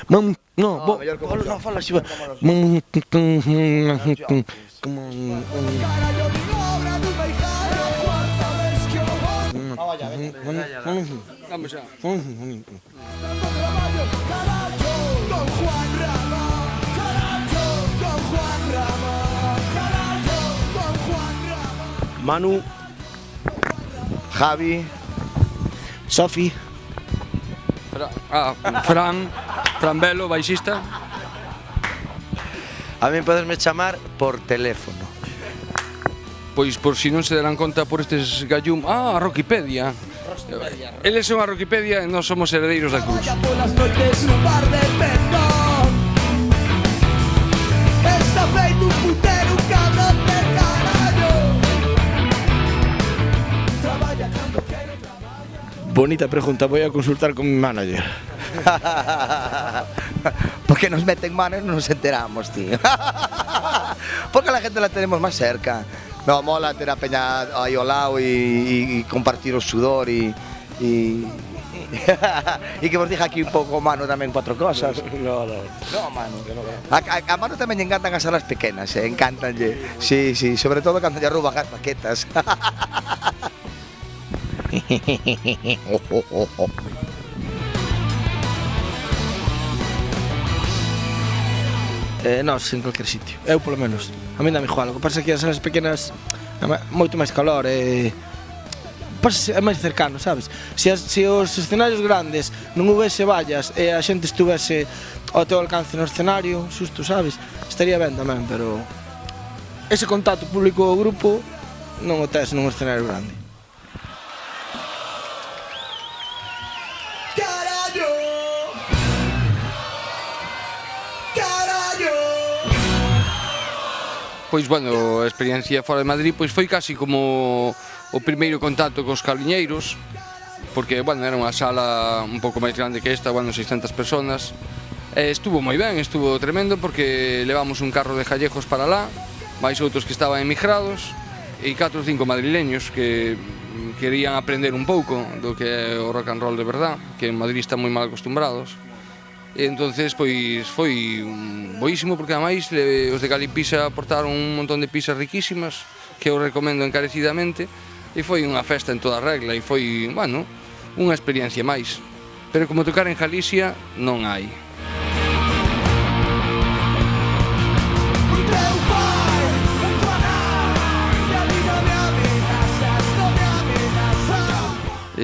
No, fala así. Vamos xa. Manu, Javi, Sofi. Fran Velo, baixista. A mí podesme chamar por teléfono. Pois por si non se darán conta por estes gallum. A Roquipedia. Eles son a Roquipedia e nós somos heredeiros da cruz. Polas noites no bar de Pendón Está feito un putero, un cabrón de carallo Traballa cando quere traballa. bonita pregunta, voy a consultar con mi manager. Porque nos meten mano e non nos enteramos, tío. Porque la gente la tenemos más cerca. No, mola ter a peña aí ao lado e compartir o sudor e que vos diga aquí un pouco Mano tamén cuatro cosas. No. No, Mano. A Mano tamén lle encantan as salas pequenas, encantanlle. Sí, sobre todo cando lle rouban as paquetas. Nós en cualquier sitio, eu polo menos. A mí dame igual, o que pasa é que as salas pequenas moito máis calor e é máis cercano, sabes? Se os escenarios grandes non houvese vallas e a xente estuvese ao teu alcance no escenario, xusto, sabes? Estaría ben tamén, pero ese contacto público-grupo non o tes nun escenario grande. Pois, bueno, a experiencia fora de Madrid pois foi casi como o primeiro contacto cos caliñeiros, porque, bueno, era unha sala un pouco máis grande que esta, bueno, 600 personas. Estuvo moi ben, estuvo tremendo, porque levamos un carro de gallejos para lá, máis outros que estaban emigrados, e 4 ou 5 madrileños que querían aprender un pouco do que é o rock and roll de verdad, que en Madrid están moi mal acostumbrados. E entonces pois foi boísimo, porque ademais os de Galipisa aportaron un montón de pizzas riquísimas que eu recomendo encarecidamente, e foi unha festa en toda regla e foi, bueno, unha experiencia máis, pero como tocar en Galicia non hai.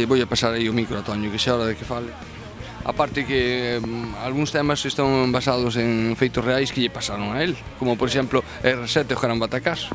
Vou a pasar aí o micro a Toño, que xa é hora de que fale. Aparte que algúns temas están basados en feitos reais que lle pasaron a él, como por exemplo R7 o Gran Batacás.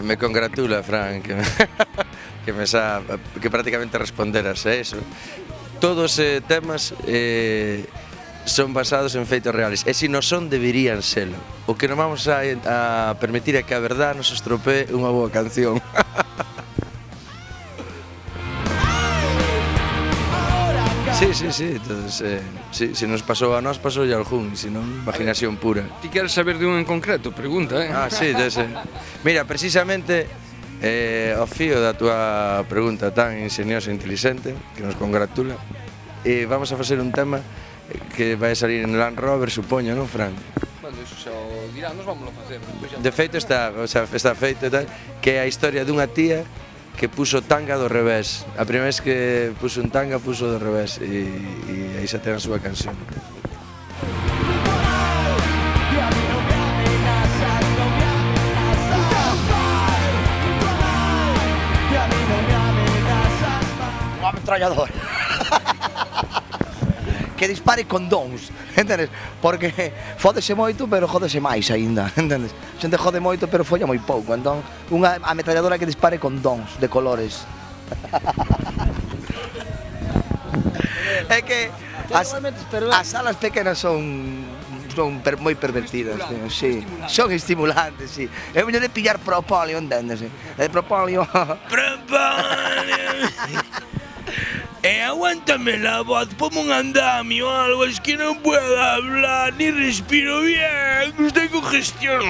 Me congratula, Fran, que prácticamente responderas a eso. Todos temas son basados en feitos reales, e se non son, deberían selo. O que non vamos a permitir é que a verdad nos estropee unha boa canción. Sí, entonces, se nos pasou a nós, pasou a algún, se non, imaginación pura. Ti queres saber de un en concreto? Pregunta, sí, mira, precisamente, ao fío da túa pregunta tan ingeniosa e inteligente, que nos congratula, vamos a facer un tema que vai salir en Land Rover, supoño, non, Fran? Bueno, iso xa o dirá, nos vamos a facer. De feito está feito, que é a historia dunha tía que puso tanga do revés. A primeira vez que puso un tanga, puso do revés, e aí xa ten a súa canción. Unha ametralladora que dispare con dons, entendes? Porque fódese moito, pero jódese máis aínda, entendes? Xente jode moito, pero folla moi pouco, entón unha ametralladora que dispare con dons de colores. É que as salas pequenas son moi pervertidas, sí. Son estimulantes, sí. É mellor de pillar propóleo, enténdese? De propóleo. Aguántame la voz, ponme un andamio o algo, es que no puedo hablar ni respiro bien, estoy congestión.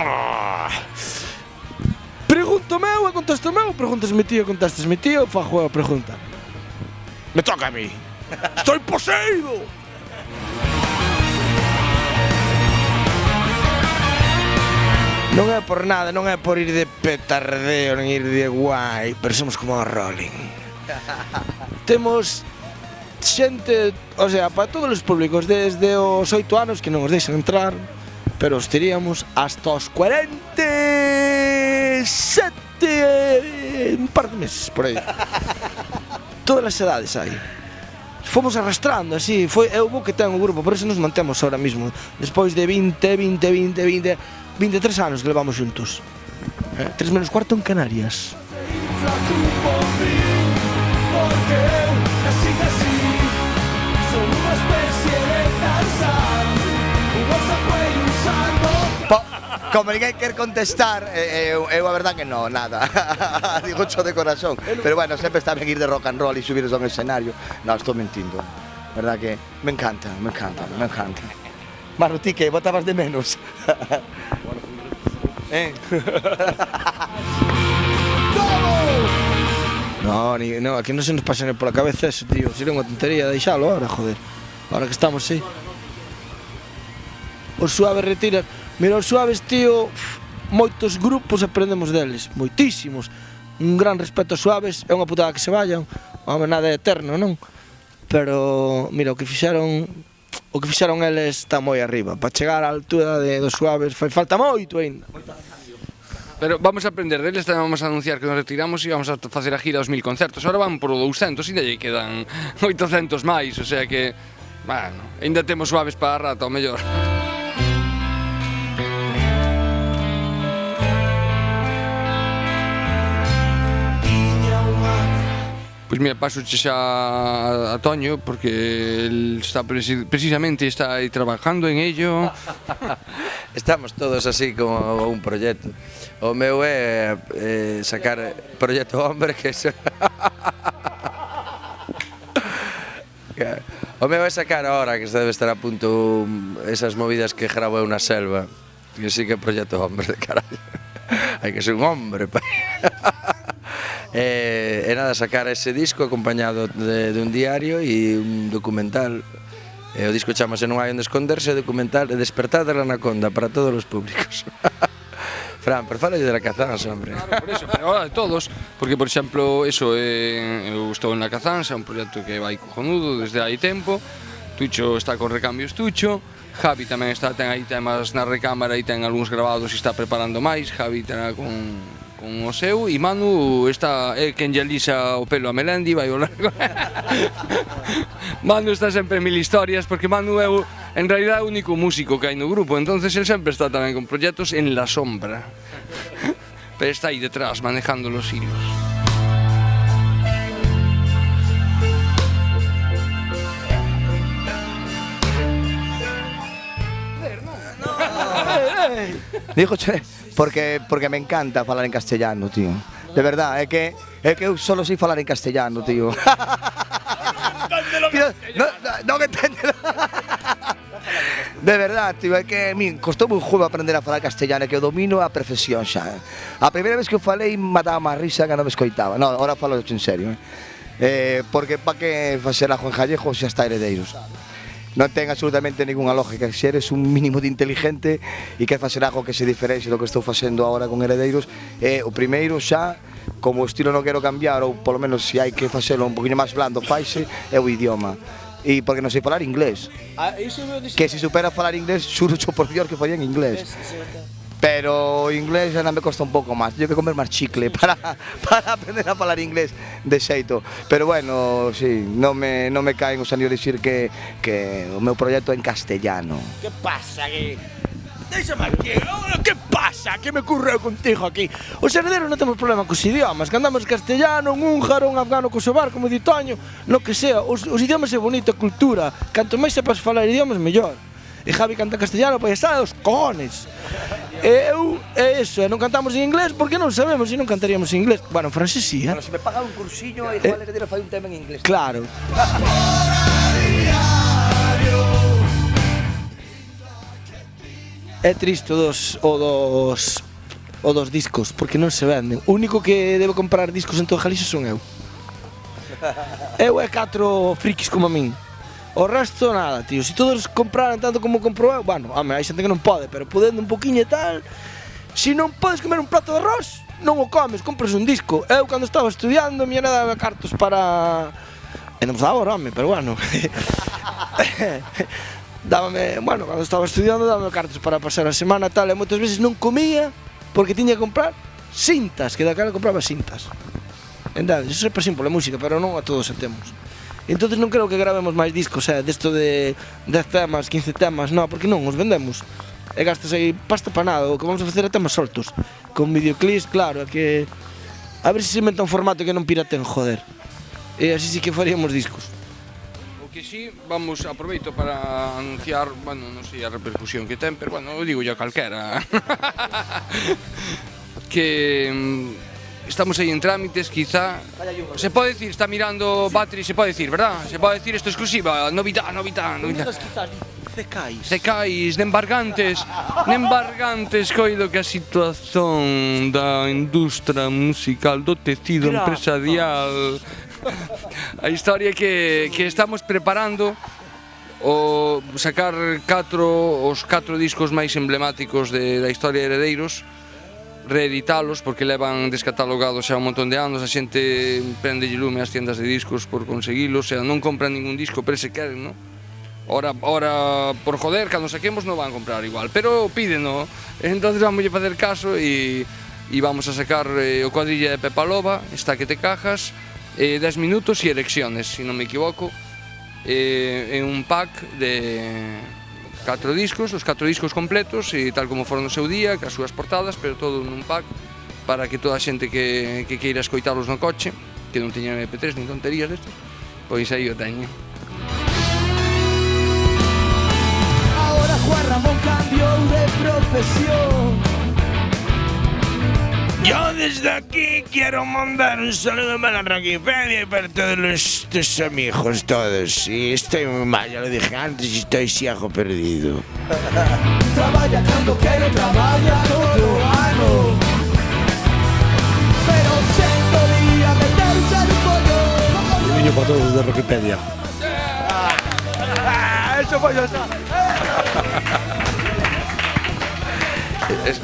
Pregunto meu e contesto meu, preguntas-me tío, contestas-me tío, fajo a pregunta. Me toca a mí. ¡Estoy poseído! Non é por nada, non é por ir de petardeo, non ir de guai, pero somos como o Rolling. Temos xente, o sea, para todos os públicos, desde os 8 anos que non os deixan entrar, pero os teríamos hasta os 47, un par de meses por aí. Todas as edades hai. Fomos arrastrando así, foi eu vou que ten o grupo, por eso nos mantemos ahora mismo. Despois de 23 anos que levamos xuntos. 3 menos cuarto en Canarias. Como ninguén quer contestar, eu a verdad que non, nada. Digo cho de corazón. Pero bueno, sempre está ben ir de rock and roll e subiros a un escenario. Non, estou mentindo. Verdad que me encanta. Manu, ti que botabas de menos? No, aquí non se nos pasa pola cabeza eso, tío. Sería unha tontería deixalo ahora, joder. Ahora que estamos, sí. Os Suaves retiran. Mira, os Suaves, tío, moitos grupos aprendemos deles, moitísimos. Un gran respeto aos Suaves, é unha putada que se vayan. Home, nada é eterno, non? Pero, mira, o que fixaron eles está moi arriba. Para chegar á altura dos Suaves fai falta moito aínda. Pero vamos a aprender deles, tamén vamos a anunciar que nos retiramos e vamos a facer a gira aos 1000 concertos. Ahora van por o 200 e ainda lle quedan 800 máis, o sea que, bueno, ainda temos Suaves para rato, ao mellor. Pois mira, paso xa a Toño, porque él está precisamente está aí trabajando en ello. Estamos todos así como un proxecto. O meu é sacar Proxecto Hombre, que é... O meu é sacar ahora, que se debe estar a punto esas movidas que gravo eu na selva. Que sí que é Proxecto Hombre, de carallo. Hai que ser un hombre, pa. E nada, sacar ese disco acompañado de un diario e un documental. O disco chamase Non hai onde esconderse, documental Despertar de la Anaconda para todos os públicos. Fran, pero fala de la Cazansa, hombre. Claro, por eso, pero ahora de todos, porque por exemplo, eso, eu estou en la Cazansa, un proxecto que vai cojonudo desde hai tempo. Tucho está con Recambios Tucho, Javi tamén está, ten aí temas na recámara e ten algúns grabados e está preparando máis. Javi terá con o seu, e Manu está quen lle lisa o pelo a Melendi, vai volar con Manu está sempre en mil historias, porque Manu é en realidad o único músico que hai no grupo, entonces él sempre está tamén con proxectos en la sombra, pero está aí detrás manejando los hilos. Digo, che, porque me encanta falar en castellano, tío. De verdad, é que eu solo sei falar en castellano, tío. Non entendelo. De verdad, tío, é que a mí costou un juego aprender a falar castellano, que eu domino a perfección xa. A primeira vez que eu falei mataba máis risa que non me escoitaba. Non, ahora falo en serio. Porque pa que facer a Juan Jallejo xa está Heredeiros. Non ten absolutamente ninguna lógica. Se eres un mínimo de inteligente e quer facer algo que se diferencie do que estou facendo agora con Heredeiros, o primeiro xa, como o estilo non quero cambiar, ou polo menos se hai que facelo un poquinho máis blando, faise, é o idioma. E porque non sei falar inglés. Que se supera falar inglés, xuro por Dios que faría en inglés. Pero o inglés xa non me costa un pouco máis. Teño que comer máis chicle para aprender a falar inglés de xeito. Pero bueno, sí, non me caen os anos dicir que o meu proxecto é en castellano. Que pasa aquí? Déxame aquí, que pasa? Que me curreu contigo aquí? Os Heredeiros non temos problema cos idiomas, que andamos castellano, un húngaro, un afgano, kosovar, como di Toño, lo que sea. Os idiomas é bonita cultura. Canto máis sepas falar idiomas, mellor. E Javi canta castellano, pois está dos cojones. Non cantamos en inglés porque non sabemos e non cantaríamos en inglés. Bueno, en francés sí, Bueno, se me paga un cursillo, igual Heredero fai un tema en inglés. Claro. É triste o dos discos, porque non se venden. O único que debe comprar discos en toda Galicia son eu. Eu e 4 frikis como a min. O resto nada, tío. Se todos compraran tanto como compro eu, bueno, hai xente que non pode, pero podendo un poquinho e tal, Se non podes comer un prato de arroz, non o comes, compras un disco. Eu, cando estaba estudiando, miña nada daba cartos para... E non daba ahora, home, pero bueno. Dábame, bueno, cando estaba estudiando, dábame cartos para pasar a semana e tal, e moitas veces non comía porque tiña que comprar cintas, que daquela compraba cintas. Entades, iso é por exemplo a música, pero non a todos a temos. Entonces non creo que gravemos máis discos, desto de 10 temas, 15 temas, non, porque non, os vendemos. E gastas aí pasta para nada, o que vamos a facer é temas soltos. Con videoclips, claro, que... A ver se se inventa un formato que non piraten, joder. E así sí que faríamos discos. O que sí, vamos, aproveito para anunciar, bueno, non sei a repercusión que ten, pero bueno, eu digo ya calquera. Que estamos aí en trámites, quizá. Se pode decir, está mirando Battery, se pode decir, verdad? Se pode decir isto exclusiva, novidade. Secais, nembargantes, coido que a situación da industria musical, do tecido empresarial, a historia que estamos preparando o sacar os 4 discos máis emblemáticos da historia de Heredeiros, reeditalos porque levan descatalogados xa un montón de anos, a xente prende lume ás tiendas de discos por conseguilos, non compran ningún disco, pero se queren, non? Ora, por joder, cando saquemos non van a comprar igual, pero pídeno, entonces vamos a facer caso e vamos a sacar o Cuadrilla de Pepa Loba, Está que te cajas, 10 minutos e Elecciones, se non me equivoco, en un pack de 4 discos, os 4 discos completos e tal como foron no seu día, cas súas portadas, pero todo nun pack para que toda a xente que queira escoitalos no coche, que non teña MP3 nin tonterías destas, pois aí o teño. Ahora Juan Ramón cambió de profesión. Yo desde aquí quiero mandar un saludo para la Wikipedia y para todos tus amigos, todos. Y estoy muy mal, ya lo dije antes, y estoy ciego perdido. Trabaja cuando quiere, trabaja todo ano. Pero siento día de tercer pollo. Un niño para todos de Wikipedia. Eso foi o xa.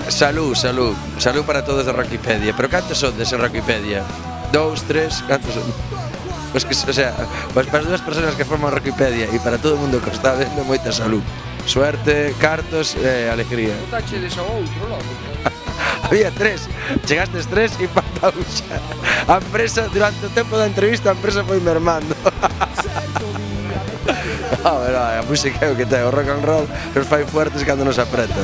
Salud para todos de Rockipedia. Pero cantos son de Rockipedia? 2, 3, cantos son? Pues que, o sea, pues para as dúas persoas que forman Rockipedia e para todo o mundo que está vendo, moita salud. Suerte, cartos e alegría. Botache de xa outro, logo. Había 3, chegastes 3 e pa pausa. A empresa, durante o tempo da entrevista, a empresa foi mermando. A ver, a música é o que ten, o rock and roll nos fai fuertes cando nos apreta.